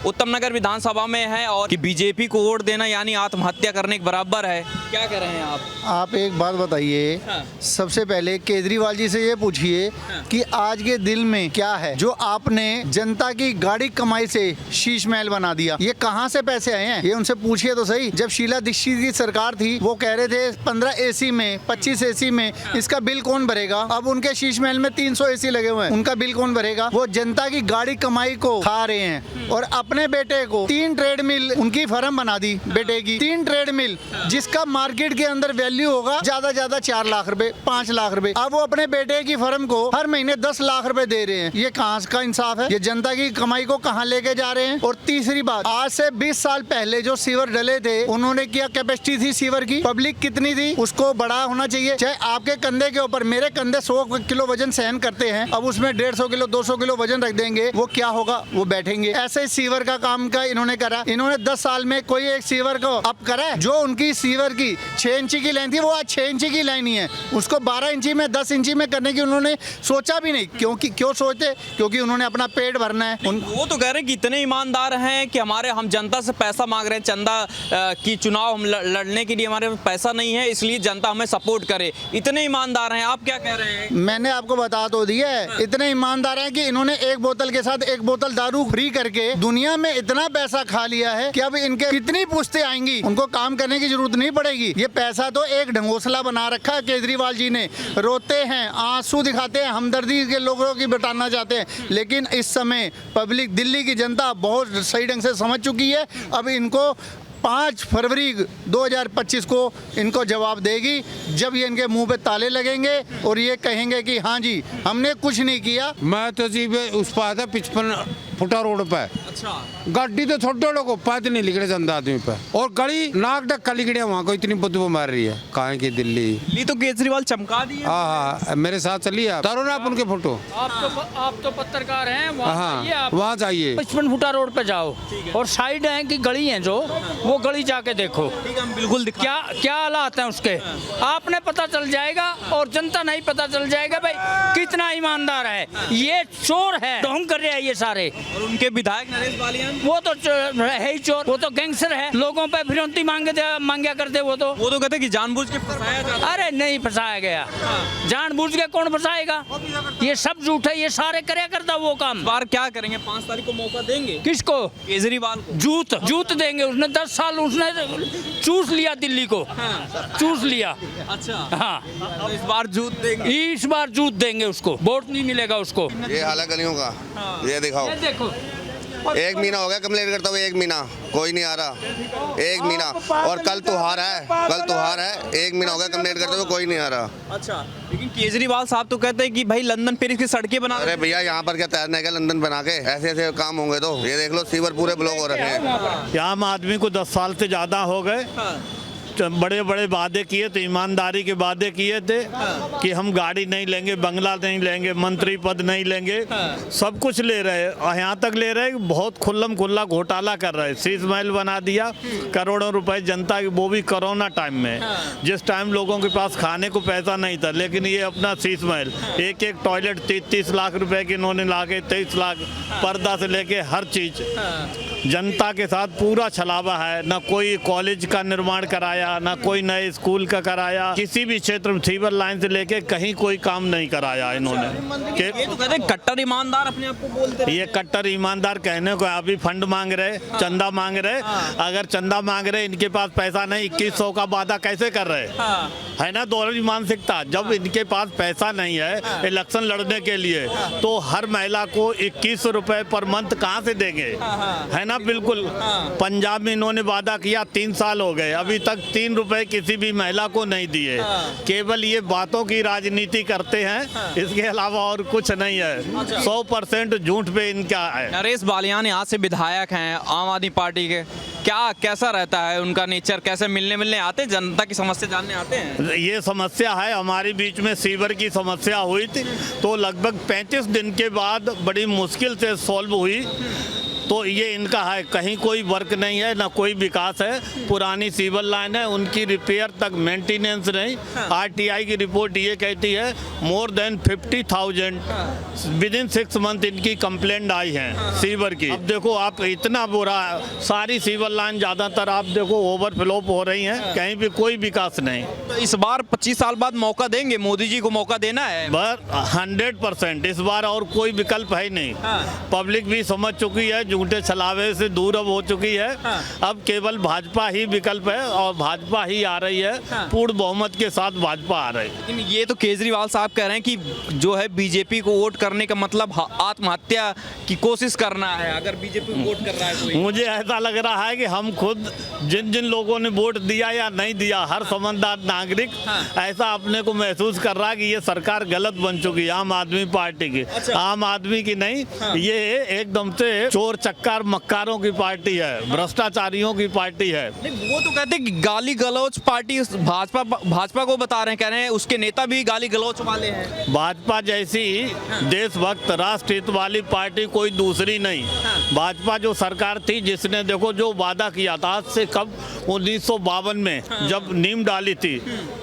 उत्तम नगर विधानसभा में है और कि बीजेपी को वोट देना यानी आत्महत्या करने के बराबर है। क्या कह रहे हैं आप एक बात बताइए। हाँ। सबसे पहले केजरीवाल जी से ये पूछिए कि आज के दिल में क्या है जो आपने जनता की गाड़ी कमाई से शीश महल बना दिया। ये कहाँ से पैसे आए हैं, ये उनसे पूछिए तो सही। जब शीला दीक्षित की सरकार थी वो कह रहे थे 15 एसी में 25 एसी में इसका बिल कौन भरेगा। अब उनके शीश महल में 300 एसी लगे हुए हैं, उनका बिल कौन भरेगा। वो जनता की गाड़ी कमाई को खा रहे हैं और अपने बेटे को 3 ट्रेड मिल उनकी फर्म बना दी। बेटे की 3 ट्रेड मिल जिसका मार्केट के अंदर वैल्यू होगा ज्यादा 4 लाख रुपए 5 लाख रुपए। अब वो अपने बेटे की फर्म को हर महीने 10 लाख रुपए दे रहे हैं। ये कहाँ का इंसाफ है, ये जनता की कमाई को कहाँ लेके जा रहे हैं। और तीसरी बात, आज से 20 साल पहले जो सीवर डले थे उन्होंने क्या कैपेसिटी थी सीवर की, पब्लिक कितनी थी, उसको बड़ा होना चाहिए। चाहे आपके कंधे के ऊपर, मेरे कंधे 100 किलो वजन सहन करते हैं, अब उसमें 150 किलो 200 किलो वजन रख देंगे, वो क्या होगा, वो बैठेंगे। ऐसे सीवर का काम का इन्होंने करा। इन्होंने 10 साल में कोई एक सीवर को अप करा है। जो उनकी सीवर की 6 इंची की लाइन थी वो आज 6 इंची की लाइन ही है, उसको 12 इंची में 10 इंची में करने की उन्होंने सोचा भी नहीं। क्यों सोचते, क्योंकि उन्होंने अपना पेट भरना है। वो तो कह रहे हैं कि इतने ईमानदार हैं कि हम जनता से पैसा मांग रहे हैं, चंदा की चुनाव हम लड़ने के लिए हमारे पास पैसा नहीं है, इसलिए जनता हमें सपोर्ट करे। इतने ईमानदार हैं, आप क्या कह रहे हैं। मैंने आपको बता तो दिया है, इतने ईमानदार हैं कि इन्होंने एक बोतल के साथ एक बोतल दारू फ्री करके दुनिया में इतना पैसा खा लिया है कि अब इनके कितनी पुश्तें आएंगी, उनको काम करने की जरूरत नहीं पड़ेगी। ये पैसा तो एक ढंगोसला बना रखा है केजरीवाल जी ने। रोते हैं, आंसू दिखाते हैं, हमदर्दी के लोगों की बताना चाहते हैं, लेकिन इस समय पब्लिक, दिल्ली की जनता बहुत सही ढंग से समझ चुकी है। अब इनको 5 फरवरी 2025 को इनको जवाब देगी, जब ये इनके मुंह पे ताले लगेंगे और ये कहेंगे कि हाँ जी हमने कुछ नहीं किया। मैं तो जी उस पास था 55 फुटा रोड पे। अच्छा, गाड़ी तो छोटे लोगों पैद नहीं लिखड़े चंदा आदमी पे, और गली नाक डक्का लिखड़े वहाँ को इतनी बदबू मार रही है। कहाँ की दिल्ली तो केजरीवाल चमका दी है। हाँ, मेरे साथ चलिए आप, तारो ना आप उनके फोटो। आप तो पत्रकार हैं, हाँ, वहाँ जाइए, 55 फुटा रोड पे जाओ और साइड है कि गली है जो, वो गली जाके देखो। ठीक है, हम बिल्कुल क्या हालात हैं उसके, आपने पता चल जाएगा और जनता नहीं पता चल जाएगा भाई कितना ईमानदार है। ये चोर है, ढोंग कर रहे हैं ये सारे। और उनके विधायक नरेश बालियान वो तो है ही चोर, वो तो गैंगस्टर है, लोगों पे फिरौती मांगा करते। वो तो कहते कि जानबूझ के फंसाया जाता है। अरे नहीं फंसाया गया, जानबूझ के कौन फंसाएगा, ये सब झूठ है, ये सारे करया करता वो काम। बार क्या करेंगे, 5 तारीख को मौका देंगे किसको, केजरीवाल को। जूत देंगे। उसने 10 साल उसने चूस लिया दिल्ली को, चूस लिया। अच्छा, हाँ, तो इस बार जूत देंगे, इस बार जूत देंगे उसको, वोट नहीं मिलेगा उसको। ये हाल है गलियों का, ये दिखाओ। ये देखो, 1 महीना हो गया कंप्लेंट करता हुए, 1 महीना कोई नहीं आ रहा, 1 महीना। और कल त्योहार है, 1 महीना हो गया कंप्लेंट करते हुए, कोई नहीं आ रहा। अच्छा, लेकिन केजरीवाल साहब तो कहते हैं कि भाई लंदन पेरिस की सड़कें बना। अरे भैया यहाँ पर क्या तैरना है क्या लंदन बना के, ऐसे काम होंगे तो ये देख लो, सीवर पूरे ब्लॉक हो रखे हैं। आम आदमी को 10 साल से ज़्यादा हो गए, बड़े बड़े वादे किए थे, ईमानदारी के वादे किए थे कि हम गाड़ी नहीं लेंगे, बंगला नहीं लेंगे, मंत्री पद नहीं लेंगे, सब कुछ ले रहे हैं। और यहाँ तक ले रहे हैं, बहुत खुल्लम खुल्ला घोटाला कर रहे हैं। शीश महल बना दिया, करोड़ों रुपए जनता की, वो भी कोरोना टाइम में, जिस टाइम लोगों के पास खाने को पैसा नहीं था, लेकिन ये अपना शीश महल, एक टॉयलेट 30 लाख रुपए की इन्होंने ला के, 23 लाख पर्दा से लेके हर चीज जनता के साथ पूरा छलावा है। ना कोई कॉलेज का निर्माण कराया, ना कोई नए स्कूल का कराया, किसी भी क्षेत्र में सीवर लाइन से लेके कहीं कोई काम नहीं कराया इन्होंने। ये तो कहते हैं कट्टर ईमानदार अपने आप को बोलते हैं। ये कट्टर ईमानदार कहने को अभी फंड मांग रहे, चंदा मांग रहे। अगर चंदा मांग रहे, इनके पास पैसा नहीं, 2100 का वादा कैसे कर रहे है ना, दोहरी मानसिकता। जब इनके पास पैसा नहीं है इलेक्शन लड़ने के लिए, तो हर महिला को 21 रुपए पर मंथ कहाँ से देंगे, है ना। बिल्कुल, पंजाब में इन्होंने वादा किया, 3 साल हो गए, अभी तक 3 रुपए किसी भी महिला को नहीं दिए। केवल ये बातों की राजनीति करते हैं, इसके अलावा और कुछ नहीं है। 100% झूठ पे इनका है। नरेश बालियान यहाँ से विधायक हैं आम आदमी पार्टी के, कैसा रहता है उनका नेचर, कैसे मिलने आते, जनता की समस्या जानने आते हैं। ये समस्या है, हमारे बीच में सीवर की समस्या हुई थी, तो लगभग 35 दिन के बाद बड़ी मुश्किल से सॉल्व हुई। तो ये इनका है, कहीं कोई वर्क नहीं है, ना कोई विकास है। पुरानी सिविल लाइन है, उनकी रिपेयर तक मेंटेनेंस नहीं। आरटीआई की रिपोर्ट ये कहती है more than 50,000 with in 6 month इनकी कंप्लेंट आई है सीवर की। अब देखो आप, इतना बुरा, सारी सिविल लाइन ज़्यादातर आप देखो ओवरफ्लो हो रही हैं, कहीं भी कोई विकास नहीं। तो इस बार 25 साल बाद मौका देंगे, मोदी जी को मौका देना है। पर 100% इस बार और कोई विकल्प है ही नहीं। पब्लिक भी समझ चुकी है, झूठे छलावे से दूर अब हो चुकी है। अब केवल भाजपा ही विकल्प है और भाजपा ही आ रही है, पूर्ण बहुमत के साथ भाजपा आ रही है। लेकिन ये तो केजरीवाल साहब कह रहे हैं कि जो है बीजेपी को वोट करने का मतलब आत्महत्या की कोशिश करना है, अगर बीजेपी को वोट कर रहा है कोई। मुझे ऐसा लग रहा है कि हम खुद जिन जिन लोगों ने वोट दिया या नहीं दिया, हर समझदार नागरिक ऐसा अपने को महसूस कर रहा है कि ये सरकार गलत बन चुकी है आम आदमी पार्टी की। आम आदमी की नहीं, ये एकदम से चोर चक्कार मक्कारों की पार्टी है, भ्रष्टाचारियों की पार्टी है। वो तो कहते हैं कि गाली गलौच पार्टी भाजपा को बता रहे हैं, कह रहे हैं उसके नेता भी गाली गलौच वाले हैं। भाजपा जैसी देशभक्त राष्ट्रहित वाली पार्टी कोई दूसरी नहीं। भाजपा जो सरकार थी, जिसने देखो जो वादा किया था, आज से कब 1952 में जब नींव डाली थी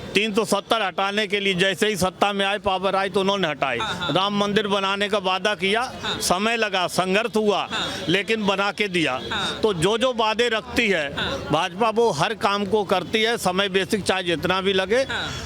370 हटाने के लिए, जैसे ही सत्ता में आए, पावर आई तो उन्होंने हटाई। राम मंदिर बनाने का वादा किया, समय लगा, संघर्ष हुआ, लेकिन बना के दिया। तो जो जो वादे रखती है भाजपा, वो हर काम को करती है, समय बेसिक चाहे जितना भी लगे।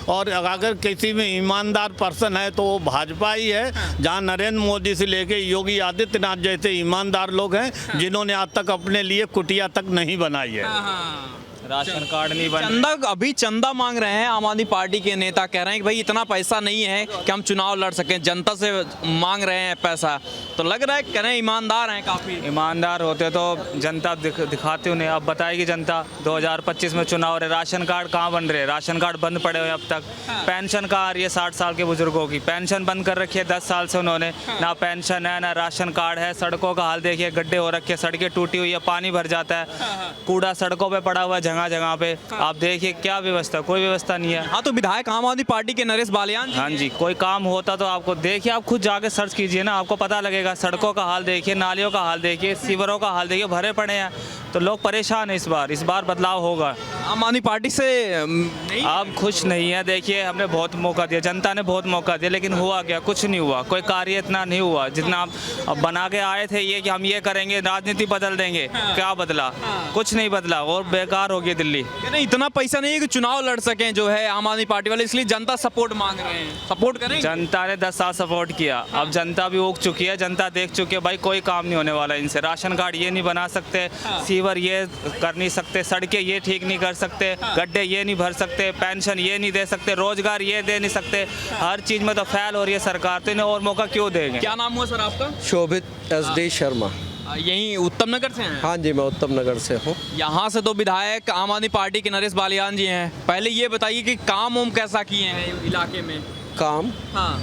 और अगर किसी में ईमानदार पर्सन है तो वो भाजपा ही है। जहाँ नरेंद्र मोदी से लेके योगी आदित्यनाथ जैसे ईमानदार लोग हैं, जिन्होंने आज तक अपने लिए कुटिया तक नहीं बनाई है। राशन कार्ड नहीं बना। अभी चंदा मांग रहे हैं आम आदमी पार्टी के नेता, कह रहे हैं कि भाई इतना पैसा नहीं है कि हम चुनाव लड़ सकें, जनता से मांग रहे हैं पैसा। तो लग रहा है कह रहे हैं ईमानदार हैं काफ़ी। ईमानदार होते तो जनता दिखाती उन्हें। अब बताएगी जनता 2025 में चुनाव रहे, राशन कार्ड कहाँ बन रहे, राशन कार्ड बंद पड़े हुए अब तक। पेंशन कहाँ आ रही है 60 साल के बुजुर्गों की, पेंशन बंद कर रखी है 10 साल से उन्होंने। ना पेंशन है ना राशन कार्ड है। सड़कों का हाल देखिए, गड्ढे हो रखे, सड़कें टूटी हुई है, पानी भर जाता है, कूड़ा सड़कों पर पड़ा हुआ है जगह जगह पे। आप देखिए क्या व्यवस्था, कोई व्यवस्था नहीं है। हाँ, तो विधायक आम आदमी पार्टी के नरेश बालियान। हाँ जी, कोई काम होता तो आपको देखिए, आप खुद जाके सर्च कीजिए ना, आपको पता लगेगा। सड़कों का हाल देखिए, नालियों का हाल देखिए, सीवरों का हाल देखिए, भरे पड़े हैं। तो लोग परेशान हैं। इस बार बदलाव होगा। आम आदमी पार्टी से नहीं, आप खुश नहीं है। देखिए, हमने बहुत मौका दिया, जनता ने बहुत मौका दिया, लेकिन हुआ क्या? कुछ नहीं हुआ। कोई कार्य इतना नहीं हुआ जितना आप बना के आए थे, ये कि हम ये करेंगे, राजनीति बदल देंगे। क्या बदला? कुछ नहीं बदला और बेकार हो गई दिल्ली। नहीं, इतना पैसा नहीं है कि चुनाव लड़ सकें जो है आम आदमी पार्टी वाले, इसलिए जनता सपोर्ट मांग रहे हैं। सपोर्ट करें। जनता ने 10 साल सपोर्ट किया, अब जनता भी उग चुकी है। जनता देख चुकी है भाई कोई काम नहीं होने वाला इनसे। राशन कार्ड ये नहीं बना सकते, सीवर ये कर नहीं सकते, सड़कें ये ठीक नहीं कर सकते, गड्ढे ये नहीं भर सकते, पेंशन ये नहीं दे सकते, रोजगार ये दे नहीं सकते। हर चीज़ में तो फेल हो रही है सरकार, तो इन्हें और मौका क्यों देंगे? क्या नाम हुआ सर आपका? शोभित SD शर्मा। यहीं उत्तम नगर से हैं? हाँ जी, मैं उत्तम नगर से हूँ। यहाँ से तो विधायक आम आदमी पार्टी के नरेश बालियान जी हैं। पहले ये बताइए कि काम उम कैसा किए हैं इलाके में? काम? हाँ,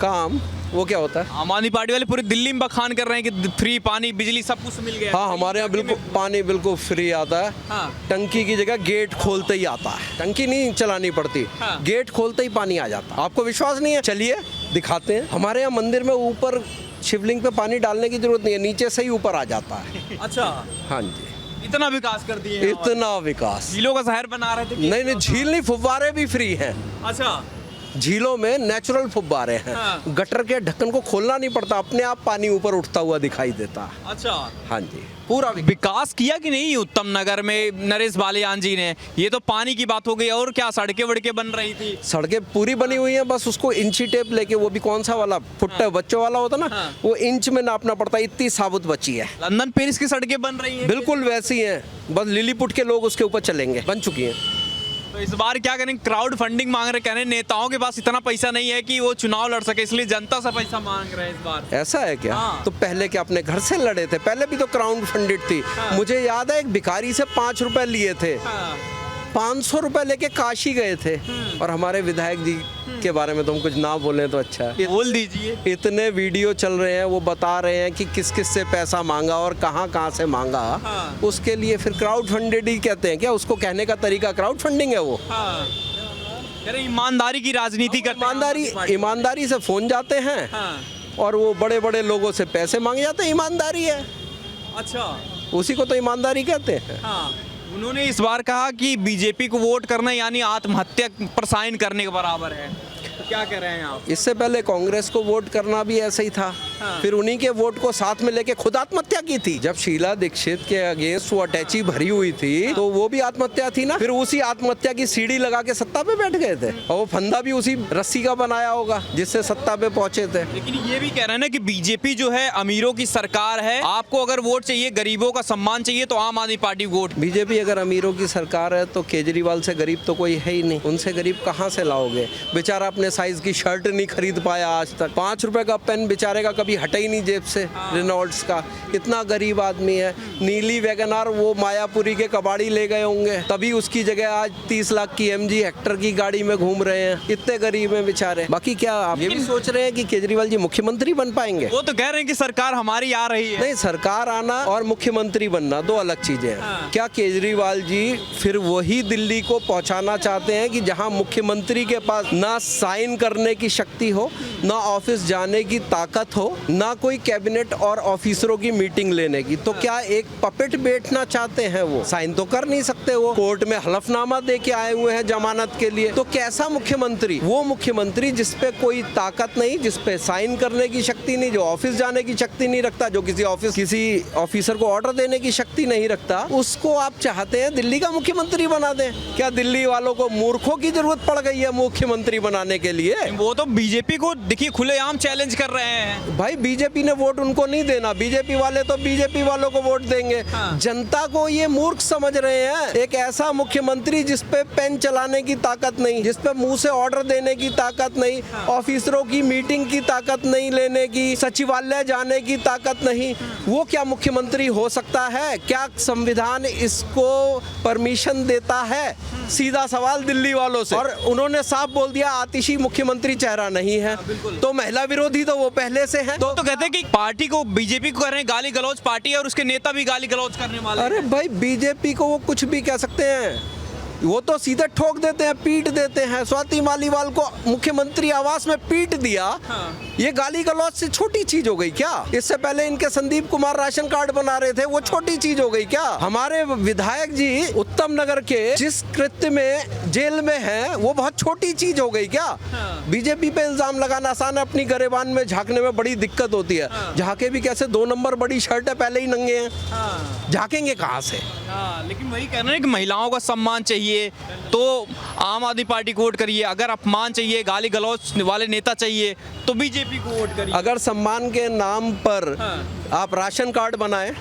काम वो क्या होता है? आम आदमी पार्टी वाले पूरी दिल्ली में बखान कर रहे हैं कि फ्री पानी बिजली सब कुछ मिल गया। हाँ, हमारे यहाँ बिल्कुल पानी बिल्कुल फ्री आता है। हाँ। टंकी की जगह गेट खोलते ही आता है, टंकी नहीं चलानी पड़ती। हाँ। गेट खोलते ही पानी आ जाता है। आपको विश्वास नहीं है? चलिए दिखाते हैं। हमारे यहाँ मंदिर में ऊपर शिवलिंग पे पानी डालने की जरूरत नहीं है, नीचे से ही ऊपर आ जाता है। अच्छा, हाँ जी, इतना विकास कर दिए हैं। इतना विकास। झीलों का शहर बना रहे थे। नहीं, झील नहीं, फुव्वारे भी फ्री हैं। अच्छा, झीलों में नेचुरल फुब्बारे हैं। हाँ। गटर के ढक्कन को खोलना नहीं पड़ता, अपने आप पानी ऊपर उठता हुआ दिखाई देता है। अच्छा, हाँ जी, पूरा विकास किया कि नहीं उत्तम नगर में नरेश बालियान जी ने? ये तो पानी की बात हो गई, और क्या सड़कें वड़कें बन रही थी? सड़कें पूरी बनी हुई हैं, बस उसको इंची टेप लेके, वो भी कौन सा वाला फुट बच्चों वाला होता ना, हाँ। वो इंच में नापना पड़ता है। इतनी साबुत बची है। लंदन पेरिस की सड़कें बन रही हैं? बिल्कुल वैसी हैं, बस लिलीपुट के लोग उसके ऊपर चलेंगे, बन चुकी हैं। तो इस बार क्या करें? क्राउड फंडिंग मांग रहे, कह रहे नेताओं के पास इतना पैसा नहीं है कि वो चुनाव लड़ सके, इसलिए जनता से पैसा मांग रहे हैं इस बार। ऐसा है क्या? हाँ। तो पहले क्या अपने घर से लड़े थे? पहले भी तो क्राउड फंडेड थी। हाँ। मुझे याद है एक भिखारी से 5 रुपए लिए थे। हाँ। 500 रुपए लेके काशी गए थे। और हमारे विधायक जी के बारे में तो हम कुछ ना बोलें तो अच्छा है। बोल दीजिए। इतने वीडियो चल रहे हैं, वो बता रहे हैं कि किस किस से पैसा मांगा और कहाँ कहाँ से मांगा। हाँ। उसके लिए फिर क्राउड फंडेड ही कहते हैं क्या? उसको कहने का तरीका क्राउड फंडिंग है वो? हाँ। कह रहे ईमानदारी की राजनीति करते हैं। ईमानदारी से फोन जाते हैं। हाँ। और वो बड़े बड़े लोगों से पैसे मांगे जाते हैं। ईमानदारी है। अच्छा। उसी को तो ईमानदारी कहते हैं। हाँ, उन्होंने इस बार कहा कि बीजेपी को वोट करना यानी आत्महत्या पर साइन करने के बराबर है। क्या कह रहे हैं आप? इससे पहले कांग्रेस को वोट करना भी ऐसे ही था। फिर उन्हीं के वोट को साथ में लेके खुद आत्महत्या की थी। जब शीला दीक्षित के अगेंस्ट वो अटैची भरी हुई थी तो वो भी आत्महत्या थी ना। फिर उसी आत्महत्या की सीढ़ी लगा के सत्ता पे बैठ गए थे, और वो फंदा भी उसी रस्सी का बनाया होगा जिससे सत्ता पे पहुंचे थे। लेकिन ये भी कह रहे हैं ना कि बीजेपी जो है अमीरों की सरकार है, आपको अगर वोट चाहिए, गरीबों का सम्मान चाहिए तो आम आदमी पार्टी वोट। बीजेपी अगर अमीरों की सरकार है तो केजरीवाल से गरीब तो कोई है ही नहीं। उनसे गरीब कहाँ से लाओगे? बेचारा अपने साइज की शर्ट नहीं खरीद पाया आज तक। 5 रुपए का पेन बेचारे का कभी हटा ही नहीं जेब से, रेनॉल्ड्स का। इतना गरीब आदमी है। नीली वैगनार वो मायापुरी के कबाड़ी ले गए होंगे, तभी उसकी जगह आज 30 लाख की MG हेक्टर की गाड़ी में घूम रहे हैं। इतने गरीब हैं बेचारे। बाकी क्या आप ये भी सोच रहे हैं कि केजरीवाल जी मुख्यमंत्री बन पाएंगे? वो तो कह रहे हैं कि सरकार हमारी आ रही है। नहीं, सरकार आना और मुख्यमंत्री बनना दो अलग चीजें हैं। क्या केजरीवाल जी फिर वही दिल्ली को पहुंचाना चाहते हैं कि जहां मुख्यमंत्री के पास ना साइन करने की शक्ति हो, ना ऑफिस जाने की ताकत हो, ना कोई कैबिनेट और ऑफिसरों की मीटिंग लेने की? तो क्या एक पपेट बैठना चाहते हैं? वो साइन तो कर नहीं सकते। वो कोर्ट में हलफनामा दे के आए हुए हैं जमानत के लिए। तो कैसा मुख्यमंत्री? वो मुख्यमंत्री जिसपे कोई ताकत नहीं, जिसपे साइन करने की शक्ति नहीं, जो ऑफिस जाने की शक्ति नहीं रखता, जो किसी ऑफिसर को ऑर्डर देने की शक्ति नहीं रखता, उसको आप चाहते हैं दिल्ली का मुख्यमंत्री बना दें? क्या दिल्ली वालों को मूर्खों की जरूरत पड़ गई है मुख्यमंत्री बनाने के लिए? वो तो बीजेपी को देखिए खुलेआम चैलेंज कर रहे हैं। भाई बीजेपी ने वोट उनको नहीं देना। बीजेपी वाले तो बीजेपी वालों को वोट देंगे। जनता को ये मूर्ख समझ रहे हैं। एक ऐसा मुख्यमंत्री जिसपे पेन चलाने की ताकत नहीं, जिसपे मुंह से ऑर्डर देने की ताकत नहीं, ऑफिसरों की मीटिंग की ताकत नहीं लेने की, सचिवालय जाने की ताकत नहीं, वो क्या मुख्यमंत्री हो सकता है? क्या संविधान इसको परमिशन देता है? सीधा सवाल दिल्ली वालों से। और उन्होंने साफ बोल दिया आतिशी मुख्यमंत्री चेहरा नहीं है। तो महिला विरोधी तो वो पहले से है। तो कहते हैं कि पार्टी को, बीजेपी को कर रहे हैं गाली गलौज पार्टी है और उसके नेता भी गाली गलौज करने वाले। अरे भाई बीजेपी को वो कुछ भी कह सकते हैं, वो तो सीधे ठोक देते हैं, पीट देते हैं। स्वाति मालीवाल को मुख्यमंत्री आवास में पीट दिया। ये गाली गलौज से छोटी चीज हो गई क्या? इससे पहले इनके संदीप कुमार राशन कार्ड बना रहे थे, वो छोटी चीज हो गई क्या? हमारे विधायक जी उत्तम नगर के जिस कृत्य में जेल में हैं, वो बहुत छोटी चीज हो गई क्या? बीजेपी पे इल्जाम लगाना आसान है, अपनी गरेबान में झांकने में बड़ी दिक्कत होती है। झांके भी कैसे? 2 नंबर बड़ी शर्ट है, पहले ही नंगे हैं, झांकेंगे कहाँ से? लेकिन वही कह रहे हैं कि महिलाओं का सम्मान चाहिए तो आम आदमी पार्टी को वोट करिए, अगर अपमान चाहिए, गाली गलौज वाले नेता चाहिए तो बीजेपी को वोट करिए। अगर सम्मान के नाम पर आप राशन कार्ड बनाए,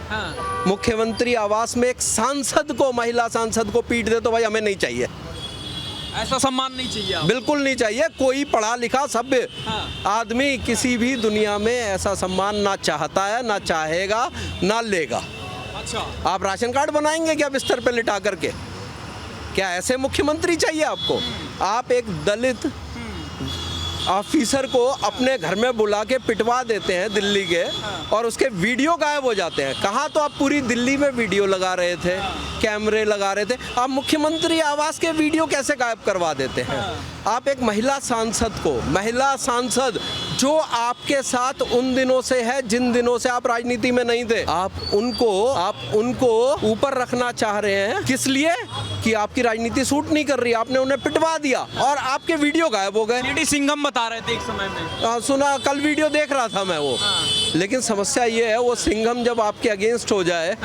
मुख्यमंत्री आवास में एक सांसद को, महिला सांसद को पीट दे तो भाई हमें नहीं चाहिए। ऐसा सम्मान नहीं चाहिए आपको? बिल्कुल नहीं चाहिए। कोई पढ़ा लिखा सभ्य आदमी किसी भी दुनिया में ऐसा सम्मान ना चाहता है, ना चाहेगा, ना लेगा। अच्छा, आप राशन कार्ड बनाएंगे क्या बिस्तर पे लिटा करके? क्या ऐसे मुख्यमंत्री चाहिए आपको? आप एक दलित ऑफिसर को अपने घर में बुला के पिटवा देते हैं दिल्ली के, और उसके वीडियो गायब हो जाते हैं। कहाँ तो आप पूरी दिल्ली में वीडियो लगा रहे थे, कैमरे लगा रहे थे, आप मुख्यमंत्री आवास के वीडियो कैसे गायब करवा देते हैं? आप एक महिला सांसद को, महिला सांसद जो आपके साथ उन दिनों से है जिन दिनों से आप राजनीति में नहीं थे, आप उनको ऊपर रखना चाह रहे हैं। किस लिए? कि आपकी राजनीति सूट नहीं कर रही, आपने उन्हें पिटवा दिया और आपके वीडियो गायब हो गए। लेडी सिंघम बता रहे थे एक समय में। सुना, कल वीडियो देख रहा था मैं वो। लेकिन समस्या ये है, वो सिंघम जब आपके अगेंस्ट हो जाए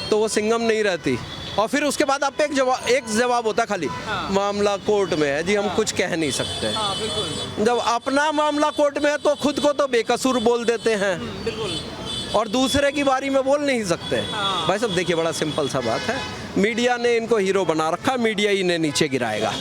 तो वो सिंघम नहीं रहती, और फिर उसके बाद आप एक जवाब होता खाली, मामला कोर्ट में है जी, हम कुछ कह नहीं सकते। जब अपना मामला कोर्ट में है तो खुद को तो बेकसूर बोल देते हैं, और दूसरे की बारी में बोल नहीं सकते। भाई साहब देखिए, बड़ा सिंपल सा बात है, मीडिया ने इनको हीरो बना रखा, मीडिया ही इन्हें नीचे गिराएगा।